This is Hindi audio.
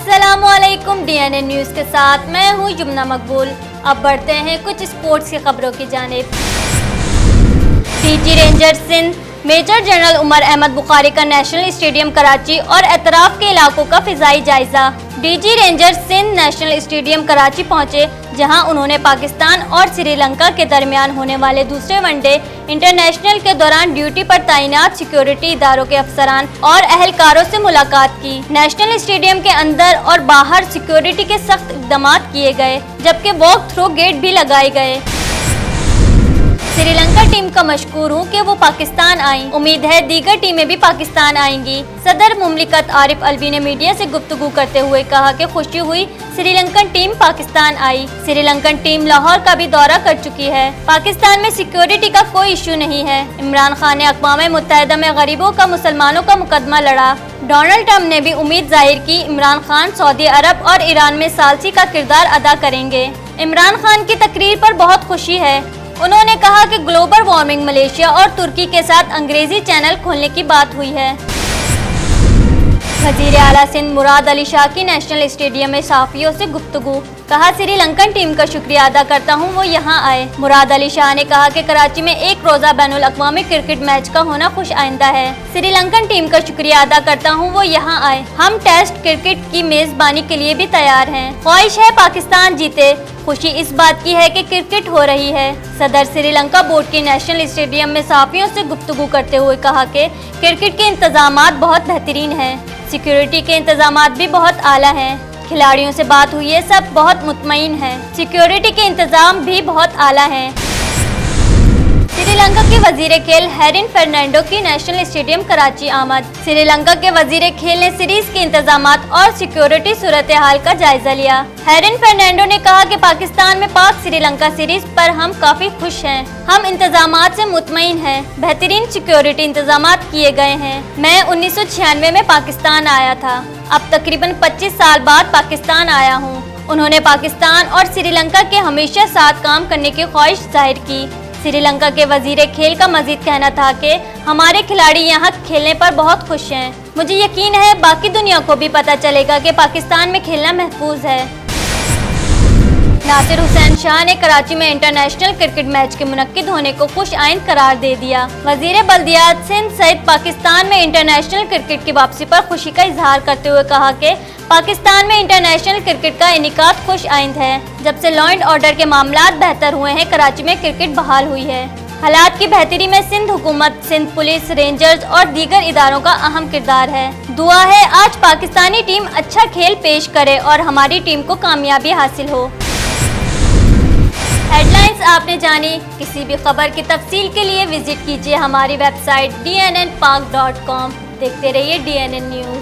अस्सलामुअलैकुम। DNN न्यूज़ के साथ मैं हूँ जुमना मकबूल। अब बढ़ते हैं कुछ स्पोर्ट्स की खबरों की जानिब। DG rangers Sindh major general Umar Ahmad Bukhari का नेशनल स्टेडियम कराची और एतराफ़ के इलाकों का फ़िज़ाई जायजा। DG rangers Sindh national stadium Karachi पहुंचे, जहां उन्होंने पाकिस्तान और श्रीलंका के दरमियान होने वाले दूसरे वनडे इंटरनेशनल के दौरान ड्यूटी पर तैनात सिक्योरिटी इदारों के अफसरान और अहलकारों से मुलाकात की। नेशनल स्टेडियम के अंदर और बाहर सिक्योरिटी के सख्त इक़दाम किए गए, जबकि वॉक थ्रू गेट भी लगाए गए। श्रीलंका टीम का मशकूर हूँ कि वो पाकिस्तान आई। उम्मीद है दीगर टीमें भी पाकिस्तान आएंगी। सदर मुमलिकत आरिफ अलवी ने मीडिया से गुफ्तगू करते हुए कहा कि खुशी हुई श्रीलंकन टीम पाकिस्तान आई। श्रीलंकन टीम लाहौर का भी दौरा कर चुकी है। पाकिस्तान में सिक्योरिटी का कोई इशू नहीं है। इमरान खान ने अक़वाम मुत्तहिदा में गरीबों का मुसलमानों का मुकदमा लड़ा। डोनाल्ड ट्रंप ने भी उम्मीद जाहिर की इमरान खान सऊदी अरब और ईरान में सालसी का किरदार अदा करेंगे। इमरान खान की तकरीर पर बहुत खुशी है। उन्होंने कहा कि ग्लोबल वार्मिंग मलेशिया और तुर्की के साथ अंग्रेजी चैनल खोलने की बात हुई है। वज़ीर आला सिंध मुराद अली शाह की नेशनल स्टेडियम में सहाफ़ियों से गुफ्तगू। कहा श्रीलंकन टीम का शुक्रिया अदा करता हूं वो यहां आए। मुराद अली शाह ने कहा कि कराची में एक रोज़ा बैनुल अक़वामी क्रिकेट मैच का होना खुश आइंदा है। श्रीलंकन टीम का शुक्रिया अदा करता हूं वो यहां आए। हम टेस्ट क्रिकेट की मेज़बानी के लिए भी तैयार हैं। ख्वाहिश है पाकिस्तान जीते। खुशी इस बात की है कि क्रिकेट हो रही है। सदर श्रीलंका बोर्ड के नेशनल स्टेडियम में सहाफ़ियों से गुफ्तगू करते हुए कहा कि क्रिकेट के इंतजामात बहुत बेहतरीन हैं। सिक्योरिटी के इंतजामात भी बहुत आला हैं। खिलाड़ियों से बात हुई है, सब बहुत मुतमईन हैं। सिक्योरिटी के इंतजाम भी बहुत आला हैं। श्रीलंका के वजीर खेल हेरिन फर्नांडो की नेशनल स्टेडियम कराची आमद। श्रीलंका के वजीर खेल ने सीरीज के इंतजामात और सिक्योरिटी सूरत हाल का जायजा लिया। हेरिन फर्नांडो ने कहा कि पाकिस्तान में पाक श्रीलंका सीरीज पर हम काफी खुश हैं। हम इंतजामात से मुतमईन हैं। बेहतरीन सिक्योरिटी इंतजामात किए गए हैं। मैं 1996 में पाकिस्तान आया था। अब तकरीबन 25 साल बाद पाकिस्तान आया हूँ। उन्होंने पाकिस्तान और श्रीलंका के हमेशा साथ काम करने की ख्वाहिश जाहिर की। श्रीलंका के वजीर खेल का मजीद कहना था कि हमारे खिलाड़ी यहाँ खेलने पर बहुत खुश हैं। मुझे यकीन है बाकी दुनिया को भी पता चलेगा कि पाकिस्तान में खेलना महफूज है। नासिर हुसैन शाह ने कराची में इंटरनेशनल क्रिकेट मैच के मुनक्किद होने को खुश आइंद करार दे दिया। वजीर बल्दियात सिंध सहित पाकिस्तान में इंटरनेशनल क्रिकेट की वापसी पर खुशी का इजहार करते हुए कहा कि पाकिस्तान में इंटरनेशनल क्रिकेट का इनिकाद खुश आइंद है। जब से लॉ एंड ऑर्डर के मामलात बेहतर हुए हैं, कराची में क्रिकेट बहाल हुई है। हालात की बेहतरी में सिंध हुकूमत, सिंध पुलिस, रेंजर्स और दीगर इदारों का अहम किरदार है। दुआ है आज पाकिस्तानी टीम अच्छा खेल पेश करे और हमारी टीम को कामयाबी हासिल हो। हेडलाइंस आपने जानी। किसी भी खबर की तफसील के लिए विजिट कीजिए हमारी वेबसाइट dnnpak.com। देखते रहिए DNN न्यूज़।